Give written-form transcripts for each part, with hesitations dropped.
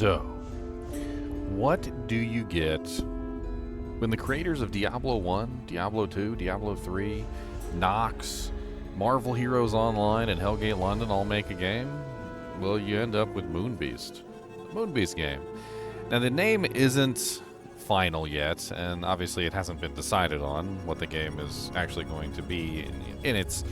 So, what do you get when the creators of Diablo 1, Diablo 2, Diablo 3, Nox, Marvel Heroes Online, and Hellgate London all make a game? Well, you end up with Moonbeast. The Moonbeast Game. Now, the name isn't final yet, and obviously it hasn't been decided on what the game is actually going to be in its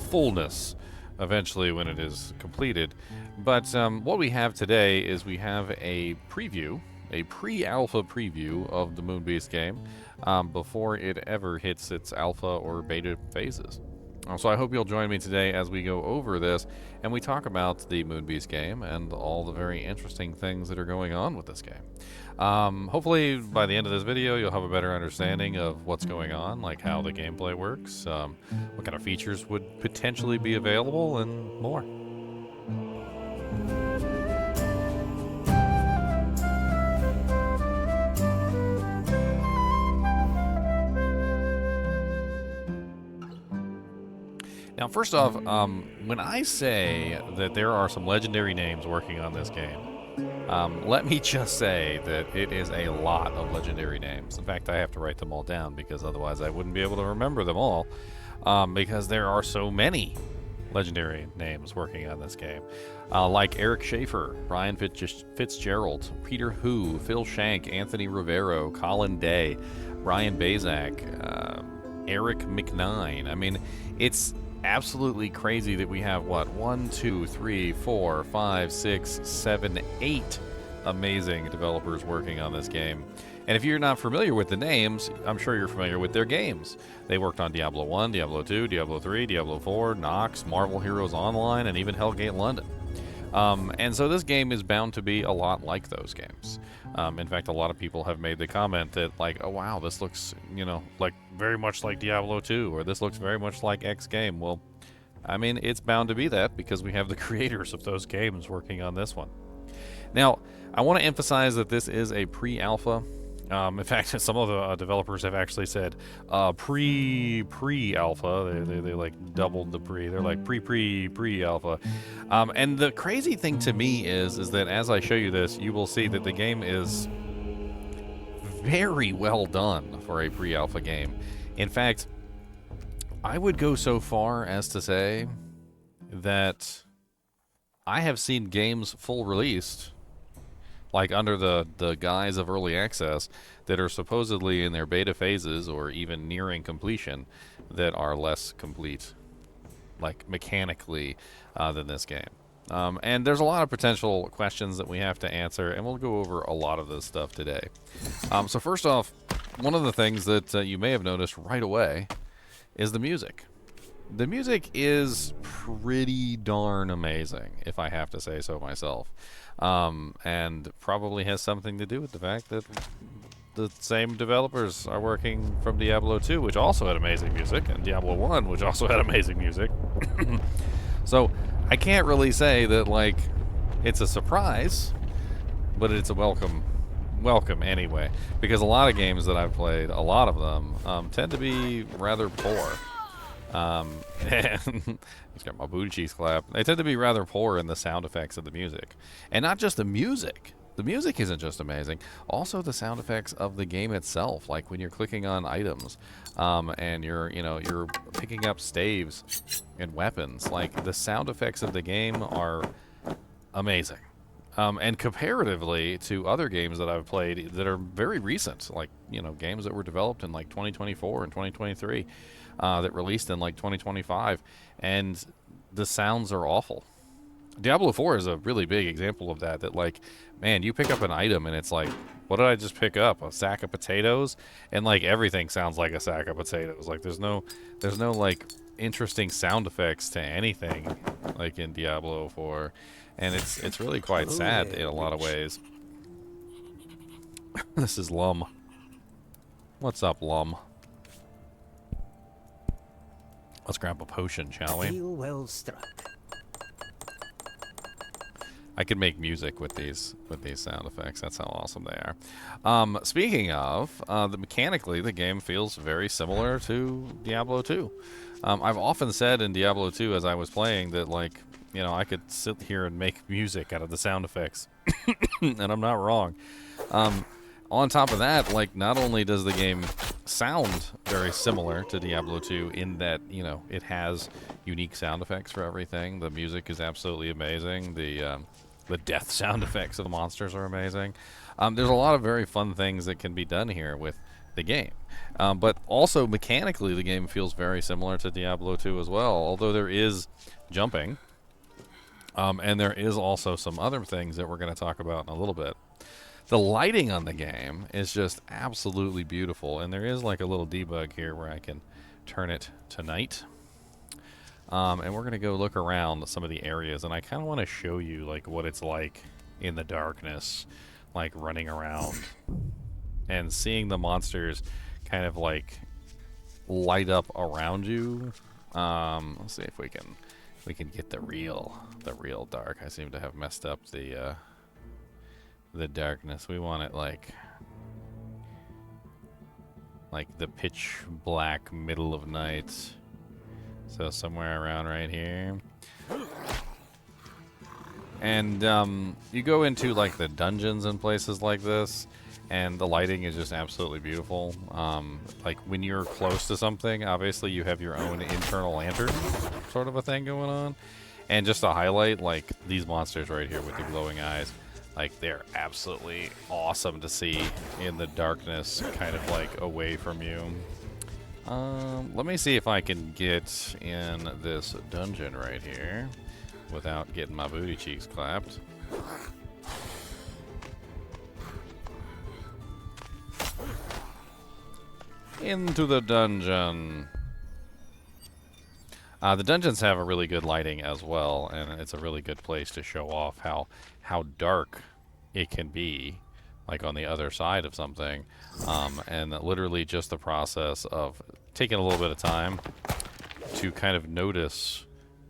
fullness eventually when it is completed. But what we have today is we have a preview, a pre-alpha preview of the Moonbeast game before it ever hits its alpha or beta phases. So I hope you'll join me today as we go over this and we talk about the Moonbeast game and all the very interesting things that are going on with this game. Hopefully by the end of this video you'll have a better understanding of what's going on, like how the gameplay works, what kind of features would potentially be available, and more. Now, first off, when I say that there are some legendary names working on this game, let me just say that it is a lot of legendary names. In fact, I have to write them all down because otherwise I wouldn't be able to remember them all, because there are so many legendary names working on this game. Like Eric Schaefer, Brian Fitzgerald, Peter Hu, Phil Shank, Anthony Rivero, Colin Day, Brian Bazak, Eric McNine. I mean, it's absolutely crazy that we have, what, 1, 2, 3, 4, 5, 6, 7, 8 amazing developers working on this game. And if you're not familiar with the names, I'm sure you're familiar with their games. They worked on Diablo 1, Diablo 2, Diablo 3, Diablo 4, Nox, Marvel Heroes Online, and even Hellgate London. And so this game is bound to be a lot like those games. In fact, a lot of people have made the comment that, like, oh wow, this looks, like very much like Diablo 2, or this looks very much like X game. Well, I mean, it's bound to be that because we have the creators of those games working on this one. Now, I want to emphasize that this is a pre-alpha. In fact, some of the developers have actually said pre-alpha. They like doubled the pre. They're like pre-alpha. And the crazy thing to me is that as I show you this, you will see that the game is very well done for a pre-alpha game. In fact, I would go so far as to say that I have seen games full released, like under the guise of early access, that are supposedly in their beta phases or even nearing completion, that are less complete, like mechanically, than this game. And there's a lot of potential questions that we have to answer, and we'll go over a lot of this stuff today. So first off, one of the things that you may have noticed right away is the music. The music is pretty darn amazing, if I have to say so myself. And probably has something to do with the fact that the same developers are working from Diablo 2, which also had amazing music, and Diablo 1, which also had amazing music. So I can't really say that, like, it's a surprise, but it's a welcome anyway, because a lot of games that I've played, a lot of them tend to be rather poor. And he's got my booty cheeks clap. They tend to be rather poor in the sound effects of the music, and not just the music. The music isn't just amazing. Also, the sound effects of the game itself, like when you're clicking on items, and you're picking up staves and weapons. Like, the sound effects of the game are amazing. And comparatively to other games that I've played that are very recent, like, games that were developed in like 2024 and 2023, that released in like 2025, and the sounds are awful. Diablo 4 is a really big example of that, like, man, you pick up an item and it's like, what did I just pick up? A sack of potatoes? And like everything sounds like a sack of potatoes. Like there's no like interesting sound effects to anything like in Diablo 4. And it's really quite sad in a lot of ways. This is Lum. What's up, Lum? Let's grab a potion, shall we? Feel well struck. I could make music with these sound effects. That's how awesome they are. Speaking of, mechanically, the game feels very similar to Diablo 2. I've often said in Diablo 2 as I was playing that, like, You know, I could sit here and make music out of the sound effects, and I'm not wrong. On top of that, like, not only does the game sound very similar to Diablo II in that, you know, it has unique sound effects for everything. The music is absolutely amazing. The death sound effects of the monsters are amazing. There's a lot of very fun things that can be done here with the game. But also, mechanically, the game feels very similar to Diablo II as well, although there is jumping. And there is also some other things that we're going to talk about in a little bit. The lighting on the game is just absolutely beautiful, and there is like a little debug here where I can turn it to night. And we're going to go look around some of the areas, and I kind of want to show you like what it's like in the darkness, like running around and seeing the monsters kind of like light up around you. Let's see if we can get the real dark. I seem to have messed up the darkness. We want it like the pitch black middle of night. So somewhere around right here. And you go into like the dungeons and places like this, and the lighting is just absolutely beautiful. Like when you're close to something, obviously you have your own internal lantern sort of a thing going on. And just to highlight, like these monsters right here with the glowing eyes, like they're absolutely awesome to see in the darkness, kind of like away from you. Let me see if I can get in this dungeon right here without getting my booty cheeks clapped. Into the dungeon. The dungeons have a really good lighting as well, and it's a really good place to show off how dark it can be, like on the other side of something. And literally just the process of taking a little bit of time to kind of notice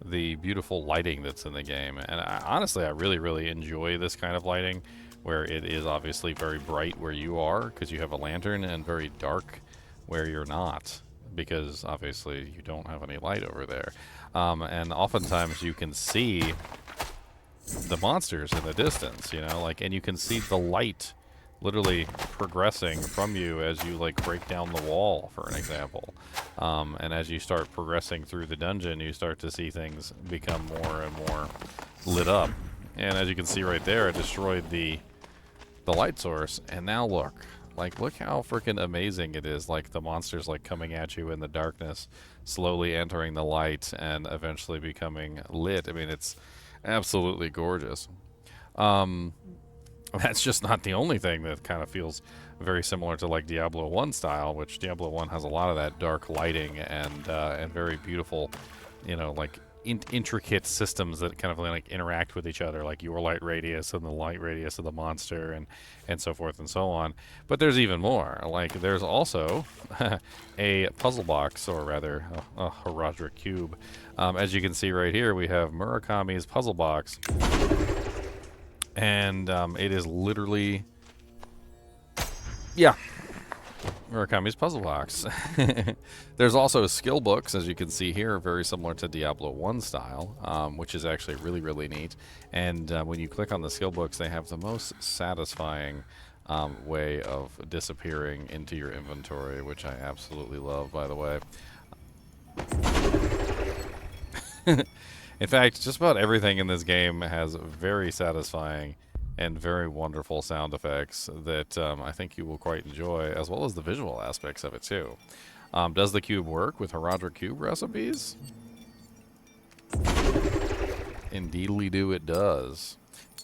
the beautiful lighting that's in the game. And honestly, I really, really enjoy this kind of lighting, where it is obviously very bright where you are because you have a lantern, and very dark where you're not, because obviously you don't have any light over there. And oftentimes you can see the monsters in the distance, you know, like, and you can see the light literally progressing from you as you like break down the wall, for an example. And as you start progressing through the dungeon, you start to see things become more and more lit up. And as you can see right there, I destroyed the light source, and now look how freaking amazing it is. Like the monsters like coming at you in the darkness, slowly entering the light, and eventually becoming lit. I mean, it's absolutely gorgeous. That's just not the only thing that kind of feels very similar to like Diablo 1 style, which Diablo 1 has a lot of that dark lighting and very beautiful, you know, like intricate systems that kind of like interact with each other, like your light radius and the light radius of the monster, and so forth and so on. But there's even more. Like there's also a puzzle box, or rather a Horadric Cube. As you can see right here, we have Murakami's puzzle box, and it is literally, yeah, Murakami's puzzle box. There's also skill books, as you can see here, very similar to Diablo 1 style, which is actually really, really neat. And when you click on the skill books, they have the most satisfying way of disappearing into your inventory, which I absolutely love, by the way. In fact, just about everything in this game has very satisfying and very wonderful sound effects that I think you will quite enjoy, as well as the visual aspects of it too. Does the cube work with Horadric Cube recipes? Indeedly do, it does.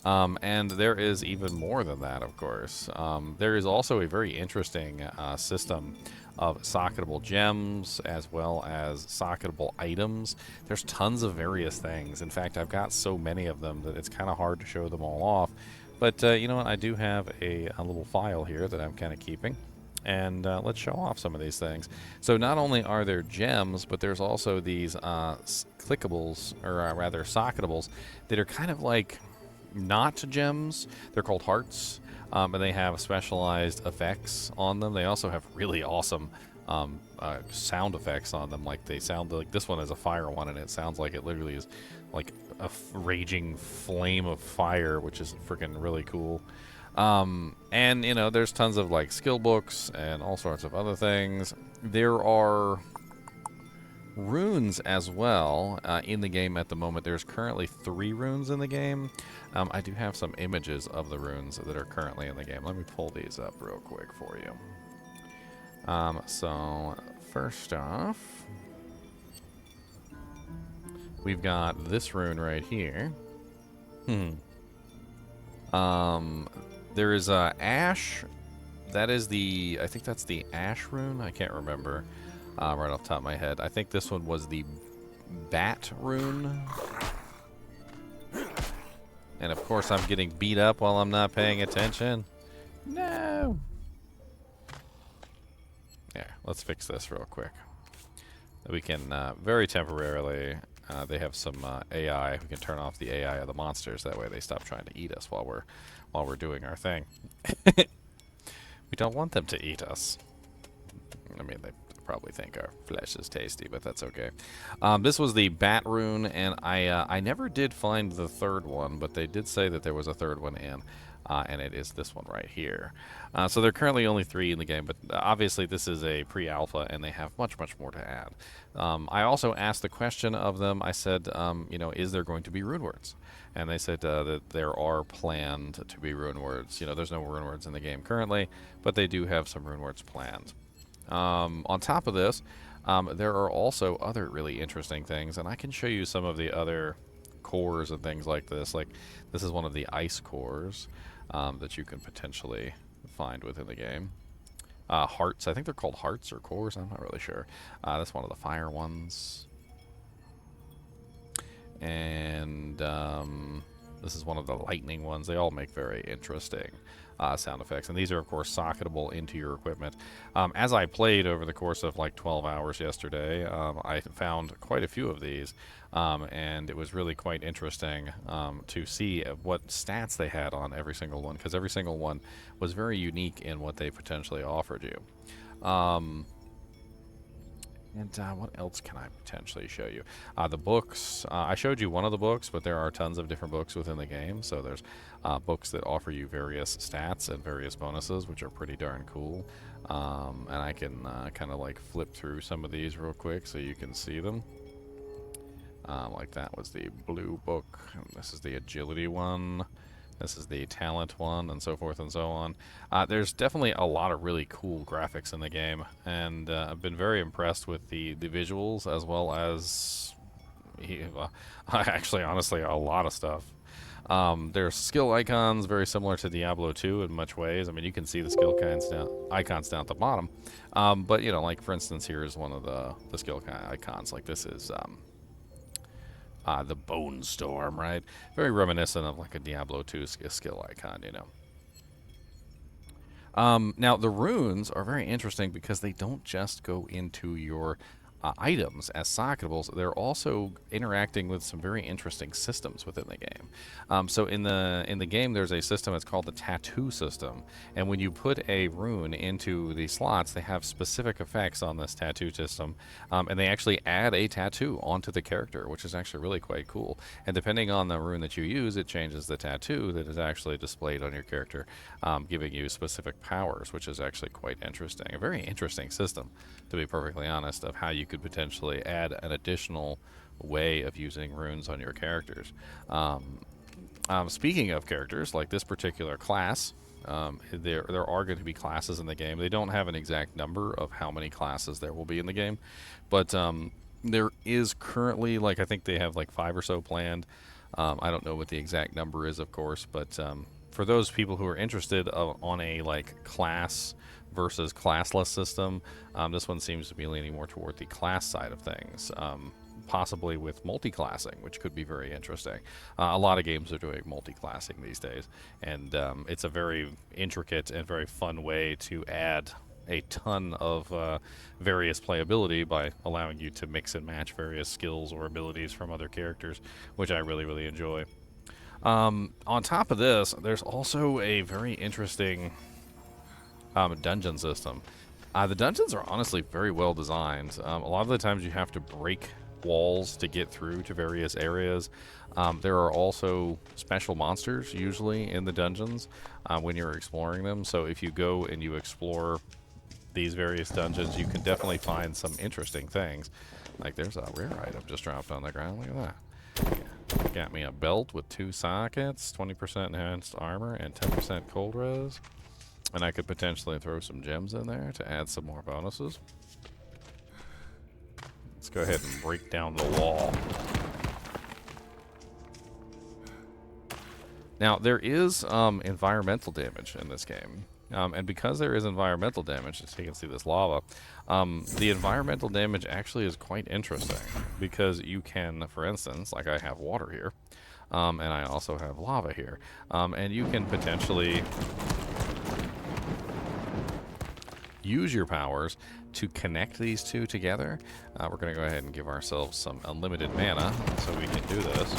And there is even more than that, of course. There is also a very interesting system of socketable gems, as well as socketable items. There's tons of various things. In fact, I've got so many of them that it's kind of hard to show them all off. But you know what? I do have a little file here that I'm kind of keeping. And let's show off some of these things. So not only are there gems, but there's also these clickables, or rather socketables, that are kind of like not gems. They're called hearts. And they have specialized effects on them. They also have really awesome sound effects on them. Like they sound like this one is a fire one, and it sounds like it literally is like a raging flame of fire, which is freaking really cool. And you know, there's tons of like skill books and all sorts of other things. There are runes as well in the game at the moment. There's currently 3 runes in the game. I do have some images of the runes that are currently in the game. Let me pull these up real quick for you. So first off, we've got this rune right here. There is ash. That is the, I think that's the ash rune. I can't remember right off the top of my head. I think this one was the bat rune. And of course I'm getting beat up while I'm not paying attention. No. There, let's fix this real quick. We can very temporarily, they have some AI. We can turn off the AI of the monsters. That way they stop trying to eat us while we're doing our thing. We don't want them to eat us. I mean, they probably think our flesh is tasty, but that's okay. This was the bat rune, and I never did find the third one, but they did say that there was a third one in, and it is this one right here. So there are currently only 3 in the game, but obviously this is a pre-alpha, and they have much, much more to add. I also asked the question of them. I said, you know, is there going to be Runewords? And they said that there are planned to be Runewords. You know, there's no Runewords in the game currently, but they do have some Runewords planned. On top of this, there are also other really interesting things, and I can show you some of the other cores and things like this. Like, this is one of the ice cores that you can potentially find within the game. Hearts, I think they're called hearts or cores, I'm not really sure. That's one of the fire ones. And this is one of the lightning ones. They all make very interesting sound effects, and these are of course socketable into your equipment. As I played over the course of like 12 hours yesterday, I found quite a few of these, and it was really quite interesting to see what stats they had on every single one, because every single one was very unique in what they potentially offered you. And what else can I potentially show you? The books. I showed you one of the books, but there are tons of different books within the game. So there's books that offer you various stats and various bonuses, which are pretty darn cool. And I can kind of like flip through some of these real quick so you can see them. Like that was the blue book. And this is the agility one. This is the talent one, and so forth and so on. There's definitely a lot of really cool graphics in the game, and I've been very impressed with the visuals, as well as, actually, honestly, a lot of stuff. There's skill icons very similar to Diablo II in much ways. I mean, you can see the skill icons down at the bottom. But, you know, like, for instance, here is one of the skill icons. Like, this is the Bone Storm, right? Very reminiscent of like a Diablo II skill icon, you know. Now, the runes are very interesting because they don't just go into your items as socketables. They're also interacting with some very interesting systems within the game. So in the game, there's a system that's called the tattoo system, and when you put a rune into the slots, they have specific effects on this tattoo system, and they actually add a tattoo onto the character, which is actually really quite cool. And depending on the rune that you use, it changes the tattoo that is actually displayed on your character, giving you specific powers, which is actually quite interesting. A very interesting system, to be perfectly honest, of how you could potentially add an additional way of using runes on your characters. Speaking of characters, like this particular class, there are going to be classes in the game. They don't have an exact number of how many classes there will be in the game, but there is currently, like, I think they have like 5 or so planned. I don't know what the exact number is, of course, but for those people who are interested on a like class versus classless system, this one seems to be leaning more toward the class side of things, possibly with multi-classing, which could be very interesting. A lot of games are doing multi-classing these days, and it's a very intricate and very fun way to add a ton of various playability by allowing you to mix and match various skills or abilities from other characters, which I really, really enjoy. On top of this, there's also a very interesting dungeon system. The dungeons are honestly very well designed. A lot of the times you have to break walls to get through to various areas. There are also special monsters usually in the dungeons when you're exploring them. So if you go and you explore these various dungeons, you can definitely find some interesting things. Like there's a rare item just dropped on the ground. Look at that. Got me a belt with 2 sockets, 20% enhanced armor, and 10% cold res. And I could potentially throw some gems in there to add some more bonuses. Let's go ahead and break down the wall. Now, there is environmental damage in this game. And because there is environmental damage, as you can see this lava, the environmental damage actually is quite interesting. Because you can, for instance, like I have water here, and I also have lava here. And you can potentially use your powers to connect these two together. We're going to go ahead and give ourselves some unlimited mana so we can do this.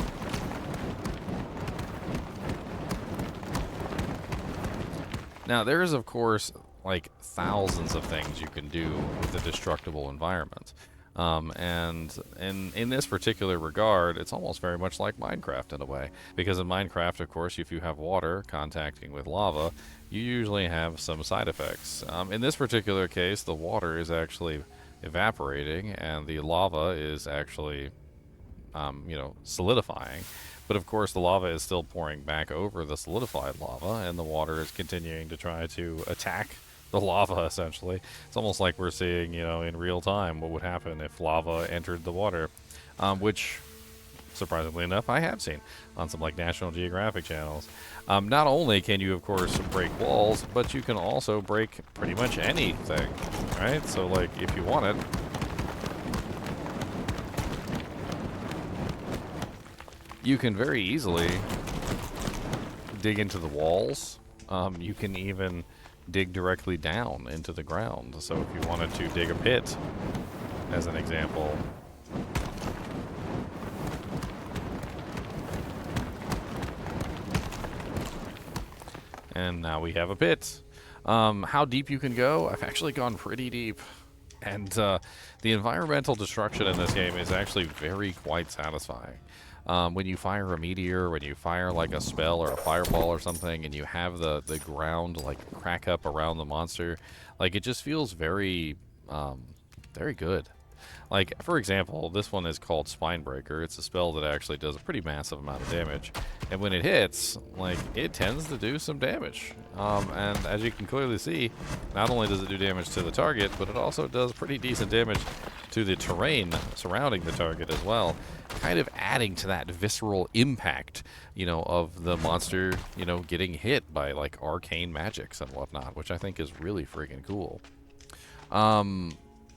Now, there is, of course, like thousands of things you can do with a destructible environment. And in this particular regard, it's almost very much like Minecraft in a way. Because in Minecraft, of course, if you have water contacting with lava, you usually have some side effects. In this particular case, the water is actually evaporating, and the lava is actually, solidifying. But of course, the lava is still pouring back over the solidified lava, and the water is continuing to try to attack the lava, essentially. It's almost like we're seeing, in real time what would happen if lava entered the water, which, surprisingly enough, I have seen on some, like, National Geographic channels. Not only can you, of course, break walls, but you can also break pretty much anything, right? So, like, if you want it, you can very easily dig into the walls. You can even dig directly down into the ground. So if you wanted to dig a pit, as an example, and now we have a pit. How deep you can go? I've actually gone pretty deep. And the environmental destruction in this game is actually quite satisfying. When you fire a meteor, when you fire like a spell or a fireball or something, and you have the ground like crack up around the monster, like it just feels very good. Like, for example, this one is called Spinebreaker. It's a spell that actually does a pretty massive amount of damage. And when it hits, like, it tends to do some damage. And as you can clearly see, not only does it do damage to the target, but it also does pretty decent damage to the terrain surrounding the target as well. Kind of adding to that visceral impact, of the monster, getting hit by, like, arcane magics and whatnot, which I think is really freaking cool.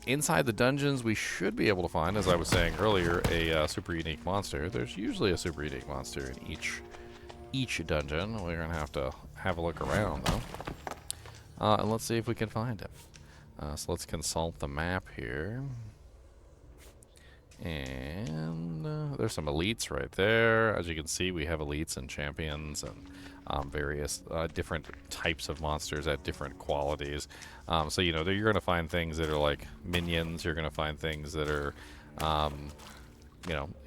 Inside the dungeons, we should be able to find, as I was saying earlier, a super unique monster. There's usually a super unique monster in each dungeon. We're going to have a look around, though. And let's see if we can find him. So let's consult the map here. And there's some elites right there. As you can see, we have elites and champions and various different types of monsters at different qualities. So, you're going to find things that are like minions. You're going to find things that are,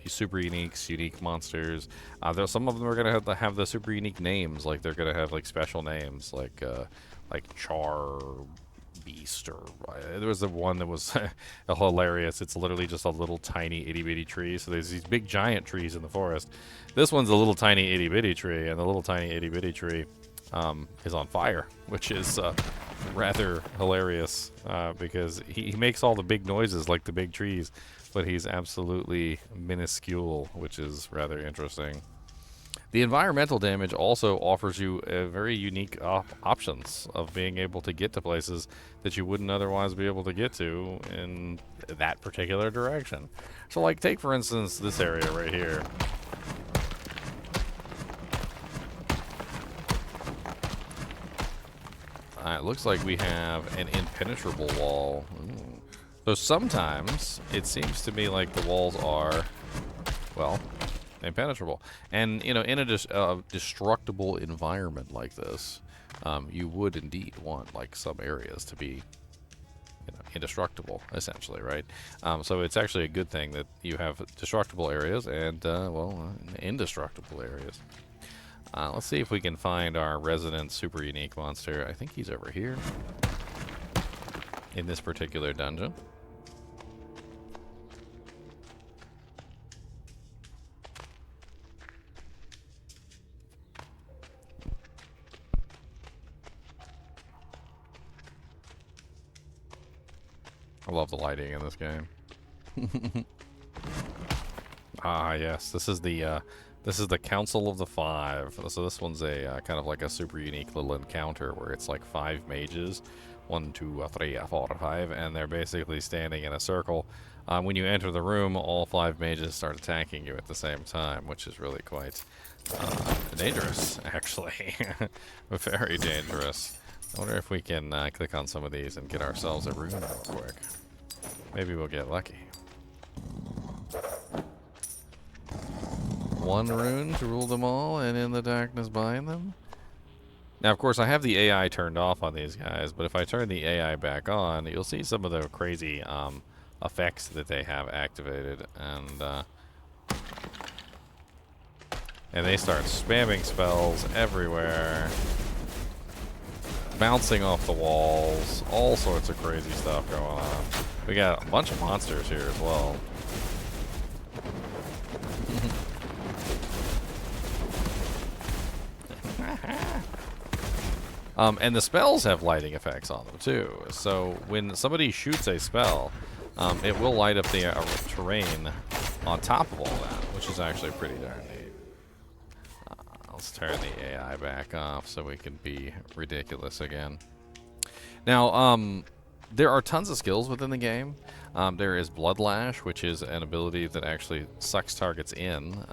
super unique monsters. There's some of them are going to have the super unique names. Like, they're going to have, like, special names, like Char Beast, or there was the one that was hilarious. It's literally just a little tiny itty-bitty tree. So there's these big giant trees in the forest. This one's a little tiny itty-bitty tree, and the little tiny itty-bitty tree is on fire, which is rather hilarious because he makes all the big noises like the big trees, but he's absolutely minuscule, which is rather interesting. The environmental damage also offers you a very unique options of being able to get to places that you wouldn't otherwise be able to get to in that particular direction. So, like, take for instance this area right here. It looks like we have an impenetrable wall. Ooh. So sometimes it seems to me like the walls are, well, impenetrable. And, in a destructible environment like this, you would indeed want, like, some areas to be indestructible, essentially, right? So it's actually a good thing that you have destructible areas and, indestructible areas. Let's see if we can find our resident super unique monster. I think he's over here in this particular dungeon. I love the lighting in this game. Yes, this is the Council of the Five. So this one's a kind of like a super unique little encounter where it's like 5 mages, 1, 2, 3, 4, 5, and they're basically standing in a circle. When you enter the room, all 5 mages start attacking you at the same time, which is really quite dangerous, actually. Very dangerous. I wonder if we can click on some of these and get ourselves a rune real quick. Maybe we'll get lucky. 1 rune to rule them all, and in the darkness bind them. Now, of course, I have the AI turned off on these guys, but if I turn the AI back on, you'll see some of the crazy effects that they have activated, and they start spamming spells everywhere, bouncing off the walls, all sorts of crazy stuff going on. We got a bunch of monsters here as well. And the spells have lighting effects on them too. So when somebody shoots a spell, it will light up the terrain on top of all that, which is actually pretty darn neat. Let's turn the AI back off so we can be ridiculous again. Now, there are tons of skills within the game. There is Bloodlash, which is an ability that actually sucks targets in,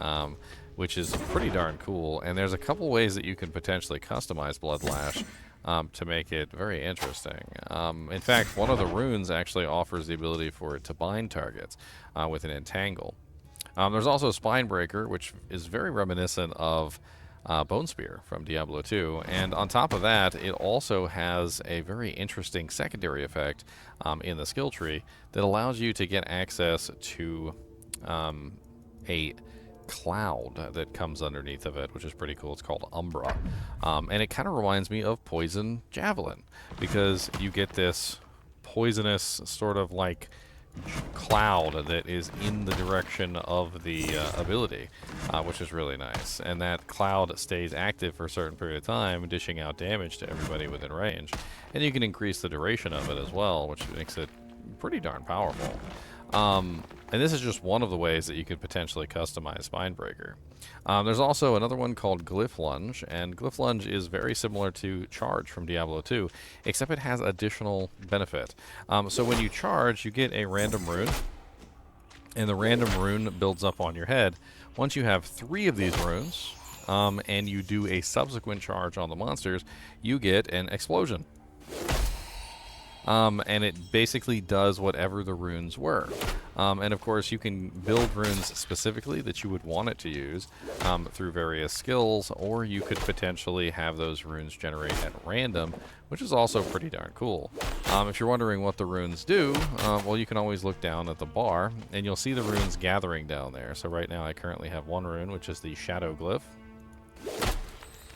which is pretty darn cool. And there's a couple ways that you can potentially customize Bloodlash to make it very interesting. In fact, one of the runes actually offers the ability for it to bind targets with an entangle. There's also Spinebreaker, which is very reminiscent of Bone Spear from Diablo II, and on top of that, it also has a very interesting secondary effect in the skill tree that allows you to get access to a cloud that comes underneath of it, which is pretty cool. It's called Umbra, and it kind of reminds me of Poison Javelin, because you get this poisonous sort of like cloud that is in the direction of the ability, which is really nice. And that cloud stays active for a certain period of time, dishing out damage to everybody within range. And you can increase the duration of it as well, which makes it pretty darn powerful. And this is just one of the ways that you could potentially customize Spinebreaker. There's also another one called Glyph Lunge, and Glyph Lunge is very similar to Charge from Diablo II, except it has additional benefit. So when you charge, you get a random rune, and the random rune builds up on your head. Once you have 3 of these runes, and you do a subsequent charge on the monsters, you get an explosion. And it basically does whatever the runes were. And of course, you can build runes specifically that you would want it to use through various skills, or you could potentially have those runes generate at random, which is also pretty darn cool. If you're wondering what the runes do, well, you can always look down at the bar, and you'll see the runes gathering down there. So right now, I currently have 1 rune, which is the Shadow Glyph.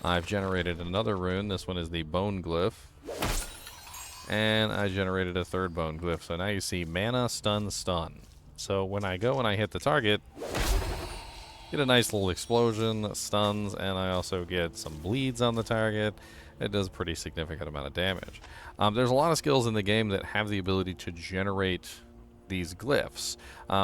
I've generated another rune. This one is the Bone Glyph. And I generated a 3rd Bone Glyph. So now you see Mana, Stun, Stun. So when I go and I hit the target, get a nice little explosion, stuns, and I also get some bleeds on the target. It does a pretty significant amount of damage. There's a lot of skills in the game that have the ability to generate these glyphs.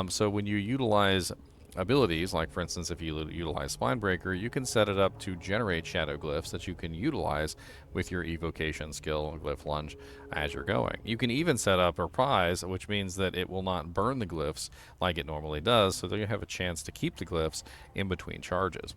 So when you utilize abilities, like for instance, if you utilize Spinebreaker, you can set it up to generate shadow glyphs that you can utilize with your evocation skill, Glyph Lunge, as you're going. You can even set up a prize, which means that it will not burn the glyphs like it normally does, so that you have a chance to keep the glyphs in between charges.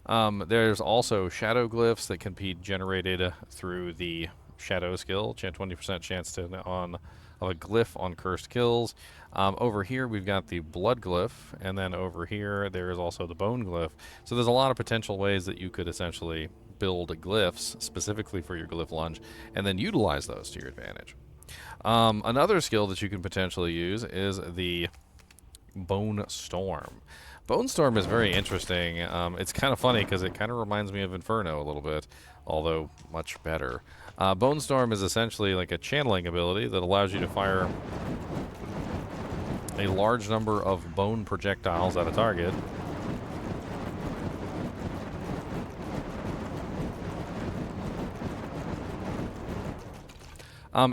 There's also shadow glyphs that can be generated through the shadow skill, 20% chance of a glyph on cursed kills. Over here we've got the blood glyph, and then over here there is also the bone glyph. So there's a lot of potential ways that you could essentially build glyphs specifically for your Glyph Lunge and then utilize those to your advantage. Another skill that you can potentially use is the Bone Storm. Bone Storm is very interesting. It's kind of funny because it kind of reminds me of Inferno a little bit, although much better. Bone Storm is essentially like a channeling ability that allows you to fire a large number of bone projectiles at a target.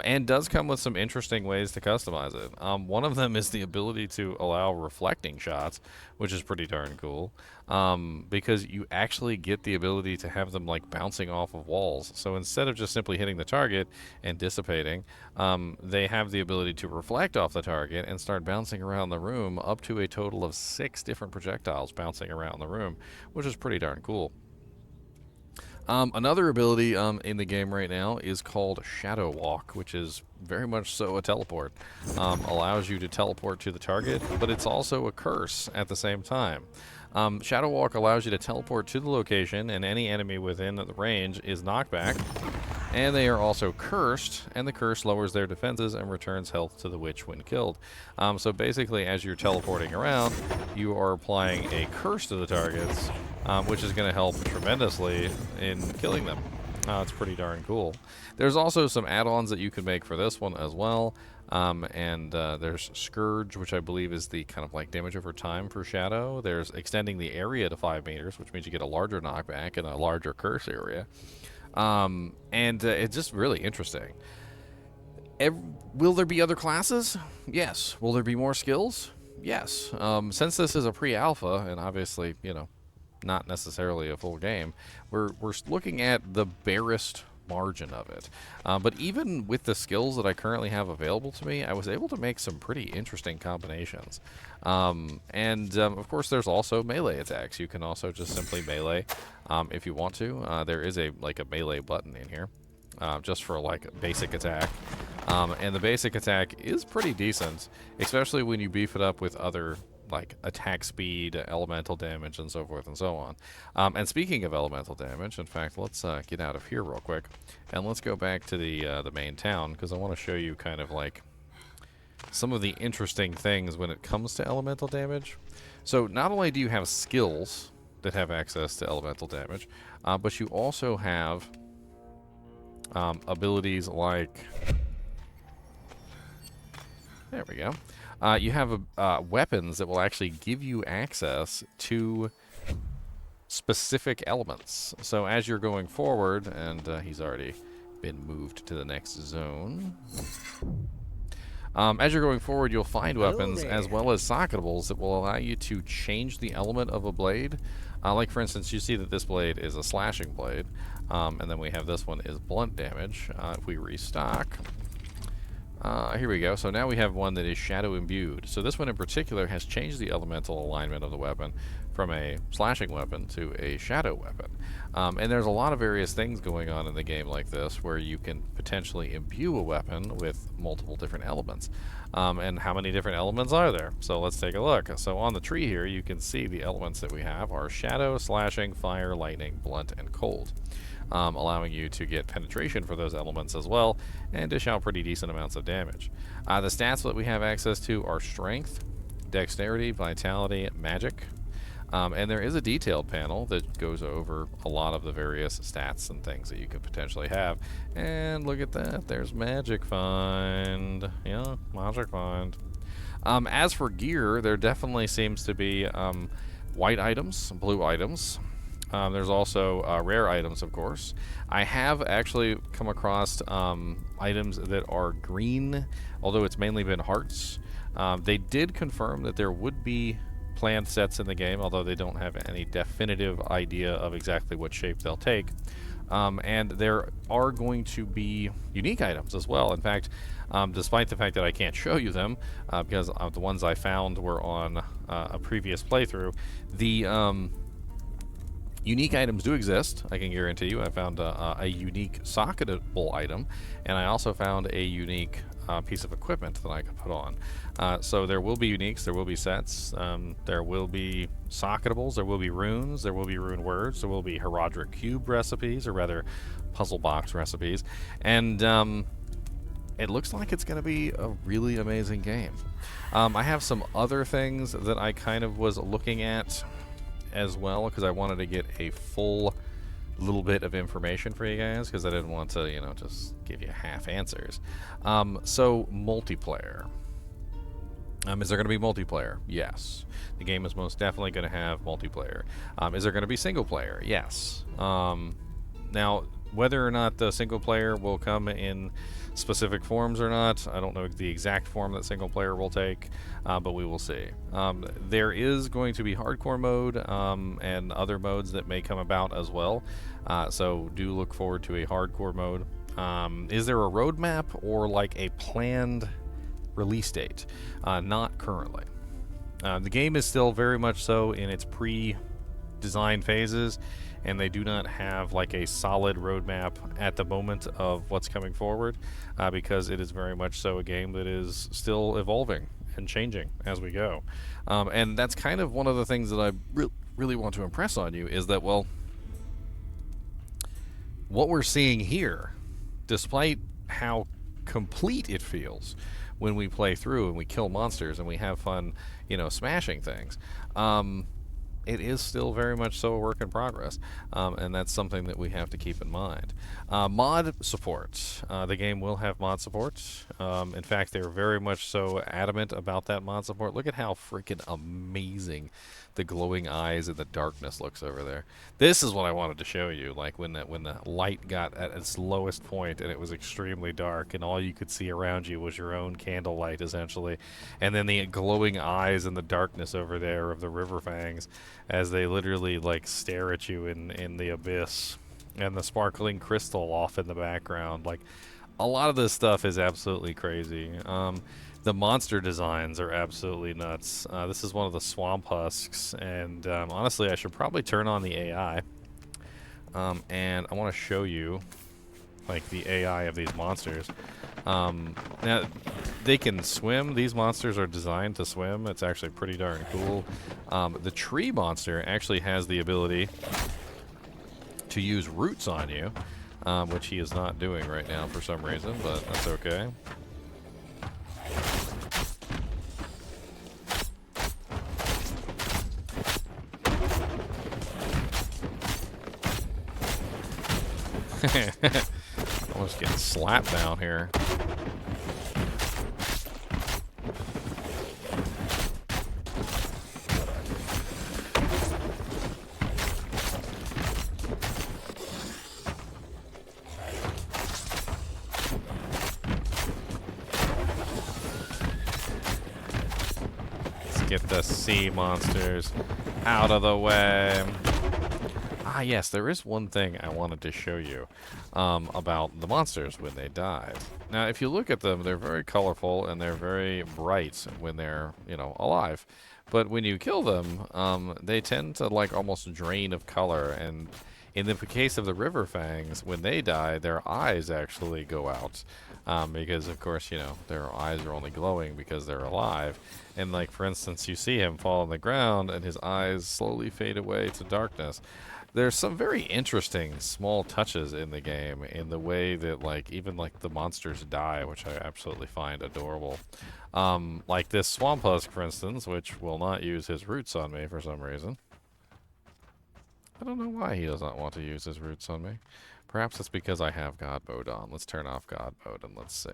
And does come with some interesting ways to customize it. One of them is the ability to allow reflecting shots, which is pretty darn cool, because you actually get the ability to have them like bouncing off of walls. So instead of just simply hitting the target and dissipating, they have the ability to reflect off the target and start bouncing around the room, up to a total of 6 different projectiles bouncing around the room, which is pretty darn cool. Another ability in the game right now is called Shadow Walk, which is very much so a teleport. Allows you to teleport to the target, but it's also a curse at the same time. Shadow Walk allows you to teleport to the location, and any enemy within the range is knocked back. And they are also cursed, and the curse lowers their defenses and returns health to the witch when killed. So basically, as you're teleporting around, you are applying a curse to the targets, which is going to help tremendously in killing them. It's pretty darn cool. There's also some add-ons that you can make for this one as well. There's Scourge, which I believe is the kind of like damage over time for Shadow. There's extending the area to 5 meters, which means you get a larger knockback and a larger curse area. It's just really interesting. Will there be other classes? Yes. Will there be more skills? Yes. Since this is a pre-alpha, and obviously, you know, not necessarily a full game, we're looking at the barest margin of it. But even with the skills that I currently have available to me, I was able to make some pretty interesting combinations. Of course, there's also melee attacks. You can also just simply melee if you want to. There is a melee button in here just for like a basic attack. And the basic attack is pretty decent, especially when you beef it up with other like attack speed, elemental damage, and so forth and so on. And speaking of elemental damage, in fact, let's get out of here real quick, and let's go back to the main town, because I want to show you kind of like some of the interesting things when it comes to elemental damage. So not only do you have skills that have access to elemental damage, but you also have abilities like... There we go. You have weapons that will actually give you access to specific elements. So as you're going forward, and he's already been moved to the next zone. As you're going forward, you'll find weapons as well as socketables that will allow you to change the element of a blade. Like, for instance, you see that this blade is a slashing blade, and then we have this one is blunt damage. If we restock... here we go. So now we have one that is shadow imbued. So this one in particular has changed the elemental alignment of the weapon from a slashing weapon to a shadow weapon. And there's a lot of various things going on in the game like this where you can potentially imbue a weapon with multiple different elements. And how many different elements are there? So let's take a look. So on the tree here, you can see the elements that we have are shadow, slashing, fire, lightning, blunt, and cold. Allowing you to get penetration for those elements as well, and dish out pretty decent amounts of damage. The stats that we have access to are strength, dexterity, vitality, magic, and there is a detailed panel that goes over a lot of the various stats and things that you could potentially have. And look at that, there's magic find. Yeah, magic find. As for gear, there definitely seems to be white items, blue items. There's also rare items, of course. I have actually come across items that are green, although it's mainly been hearts. They did confirm that there would be planned sets in the game, although they don't have any definitive idea of exactly what shape they'll take. And there are going to be unique items as well. In fact, despite the fact that I can't show you them, because the ones I found were on a previous playthrough, the... unique items do exist, I can guarantee you. I found a unique socketable item, and I also found a unique piece of equipment that I could put on. So there will be uniques, there will be sets, there will be socketables, there will be runes, there will be rune words, there will be Horadric Cube recipes, or rather puzzle box recipes, and it looks like it's going to be a really amazing game. I have some other things that I kind of was looking at as well, because I wanted to get a full little bit of information for you guys, because I didn't want to, you know, just give you half answers. So, multiplayer. Is there going to be multiplayer? Yes. The game is most definitely going to have multiplayer. Is there going to be single player? Yes. Now, whether or not the single player will come in specific forms or not, I don't know the exact form that single player will take, but we will see. There is going to be hardcore mode and other modes that may come about as well, so do look forward to a hardcore mode. Is there a roadmap or like a planned release date? Not currently. The game is still very much so in its pre-design phases, and they do not have like a solid roadmap at the moment of what's coming forward, because it is very much so a game that is still evolving and changing as we go. And that's kind of one of the things that I really want to impress on you, is that, well, what we're seeing here, despite how complete it feels when we play through and we kill monsters and we have fun, you know, smashing things, it is still very much so a work in progress, and that's something that we have to keep in mind. Mod support. The game will have mod support. In fact, they're very much so adamant about that mod support. Look at how freaking amazing the glowing eyes in the darkness looks over there. This is what I wanted to show you, like when the light got at its lowest point and it was extremely dark and all you could see around you was your own candlelight, essentially, and then the glowing eyes in the darkness over there of the river fangs as they literally like stare at you in the abyss, and the sparkling crystal off in the background. Like, a lot of this stuff is absolutely crazy. The monster designs are absolutely nuts. This is one of the swamp husks, and honestly, I should probably turn on the AI. And I want to show you, like, the AI of these monsters. Now, they can swim. These monsters are designed to swim. It's actually pretty darn cool. The tree monster actually has the ability to use roots on you, which he is not doing right now for some reason, but that's okay. Almost getting slapped down here. Let's get the sea monsters out of the way. Ah, yes, there is one thing I wanted to show you about the monsters when they died. Now, if you look at them, they're very colorful and they're very bright when they're, you know, alive. But when you kill them, they tend to, like, almost drain of color. And in the case of the river fangs, when they die, their eyes actually go out. Because, of course, you know, their eyes are only glowing because they're alive. And, like, for instance, you see him fall on the ground and his eyes slowly fade away to darkness. There's some very interesting small touches in the game in the way that, like, even, like, the monsters die, which I absolutely find adorable. Like this swamp husk, for instance, which will not use his roots on me for some reason. I don't know why he does not want to use his roots on me. Perhaps it's because I have God mode on. Let's turn off God mode and let's see.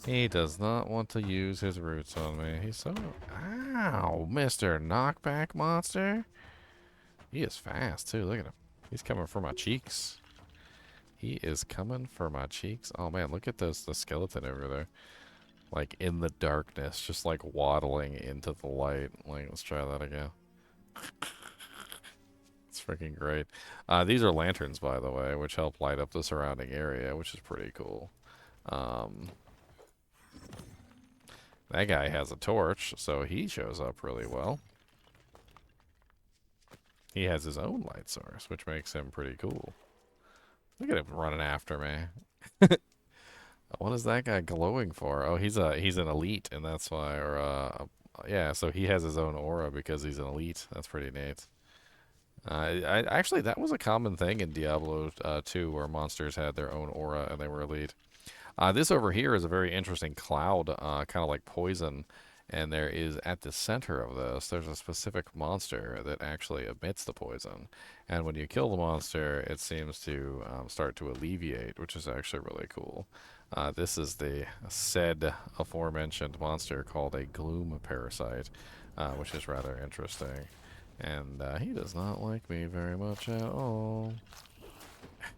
He does not want to use his roots on me. He's so... Ow, Mr. Knockback Monster. He is fast, too. Look at him. He's coming for my cheeks. He is coming for my cheeks. Oh, man, look at the skeleton over there. Like, in the darkness, just, like, waddling into the light. Like, let's try that again. It's freaking great. These are lanterns, by the way, which help light up the surrounding area, which is pretty cool. That guy has a torch, so he shows up really well. He has his own light source, which makes him pretty cool. Look at him running after me. What is that guy glowing for? Oh, he's an elite, and that's why. Or yeah, so he has his own aura because he's an elite. That's pretty neat. Actually, that was a common thing in Diablo 2, where monsters had their own aura and they were elite. This over here is a very interesting cloud, kind of like poison. And there is at the center of this, there's a specific monster that actually emits the poison. And when you kill the monster, it seems to start to alleviate, which is actually really cool. This is the said aforementioned monster called a gloom parasite, which is rather interesting. And he does not like me very much at all.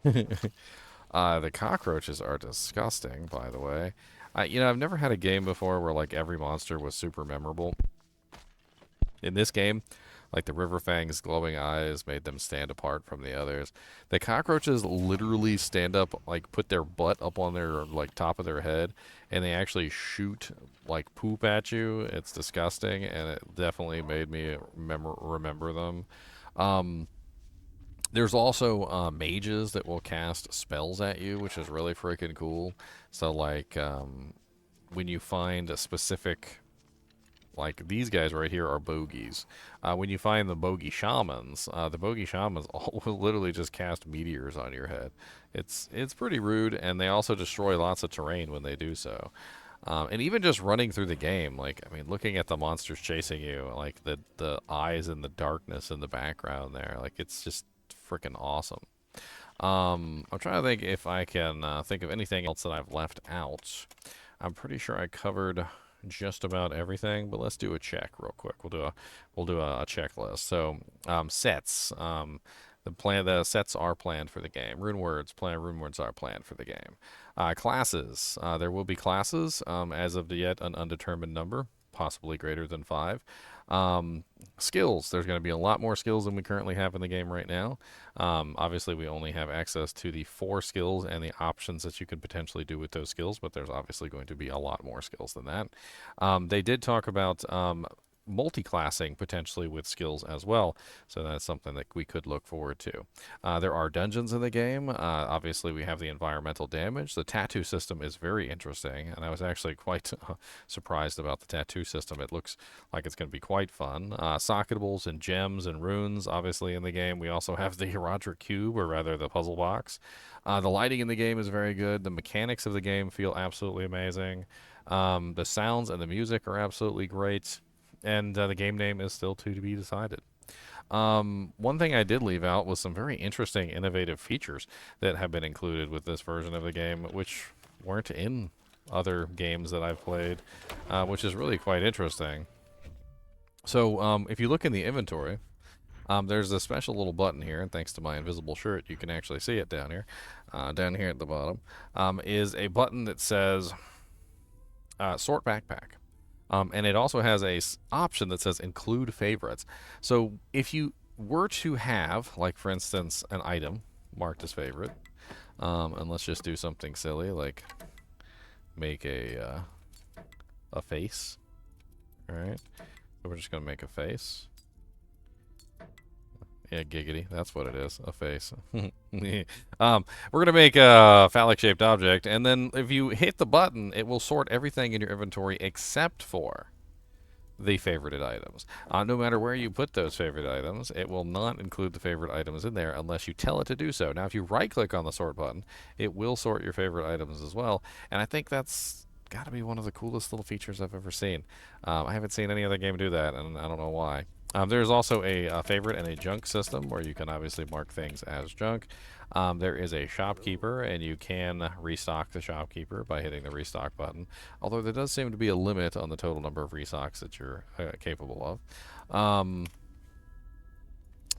The cockroaches are disgusting, by the way. I've never had a game before where like every monster was super memorable. In this game, like the River Fang's glowing eyes made them stand apart from the others. The cockroaches literally stand up, like put their butt up on their like top of their head, and they actually shoot like poop at you. It's disgusting, and it definitely made me remember them. Um, there's also mages that will cast spells at you, which is really freaking cool. So, like, when you find a specific, like these guys right here are bogies. When you find the bogey shamans all will literally just cast meteors on your head. It's pretty rude, and they also destroy lots of terrain when they do so. And even just running through the game, like, I mean, looking at the monsters chasing you, like the eyes in the darkness in the background there, like, it's just freaking awesome. I'm trying to think if I can think of anything else that I've left out. I'm pretty sure I covered just about everything, but let's do a check real quick. We'll do a checklist. So sets. The sets are planned for the game. Runewords are planned for the game. Classes. There will be classes as of yet an undetermined number, possibly greater than 5. Skills. There's going to be a lot more skills than we currently have in the game right now. Obviously, we only have access to the 4 skills and the options that you could potentially do with those skills, but there's obviously going to be a lot more skills than that. They did talk about multi-classing potentially with skills as well, so that's something that we could look forward to. There are dungeons in the game. Obviously, we have the environmental damage. The tattoo system is very interesting, and I was actually quite surprised about the tattoo system. It looks like it's going to be quite fun. Socketables and gems and runes, obviously, in the game. We also have the Horadric Cube, or rather the puzzle box. The lighting in the game is very good. The mechanics of the game feel absolutely amazing. The sounds and the music are absolutely great. And the game name is still to be decided. One thing I did leave out was some very interesting, innovative features that have been included with this version of the game, which weren't in other games that I've played, which is really quite interesting. So if you look in the inventory, there's a special little button here, and thanks to my invisible shirt, you can actually see it down here. Down here at the bottom is a button that says Sort Backpack. And it also has a option that says include favorites. So if you were to have, like for instance, an item marked as favorite, and let's just do something silly like make a face. All right, so we're just gonna make a face. Yeah, giggity. That's what it is. A face. We're going to make a phallic-shaped object, and then if you hit the button, it will sort everything in your inventory except for the favorited items. No matter where you put those favorite items, it will not include the favorite items in there unless you tell it to do so. Now, if you right-click on the sort button, it will sort your favorite items as well, and I think that's got to be one of the coolest little features I've ever seen. I haven't seen any other game do that, and I don't know why. There's also a favorite and a junk system where you can obviously mark things as junk. There is a shopkeeper, and you can restock the shopkeeper by hitting the restock button, although there does seem to be a limit on the total number of restocks that you're capable of.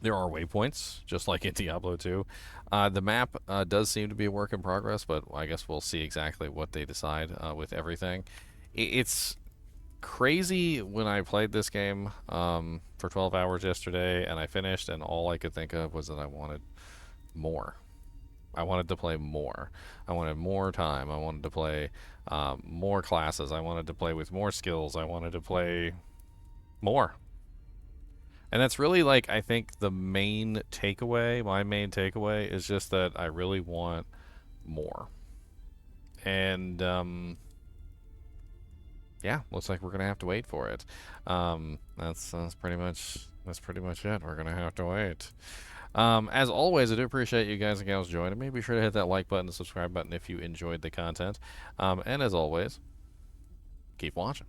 There are waypoints, just like in Diablo II. The map does seem to be a work in progress, but I guess we'll see exactly what they decide with everything. It's crazy when I played this game for 12 hours yesterday, and I finished, and all I could think of was that I wanted more. I wanted to play more. I wanted more time. I wanted to play more classes. I wanted to play with more skills. I wanted to play more. And that's really, like, I think the main takeaway, my main takeaway, is just that I really want more. And yeah, looks like we're gonna have to wait for it. That's pretty much it. We're gonna have to wait. As always, I do appreciate you guys and gals joining me. Be sure to hit that like button, the subscribe button if you enjoyed the content. And as always, keep watching.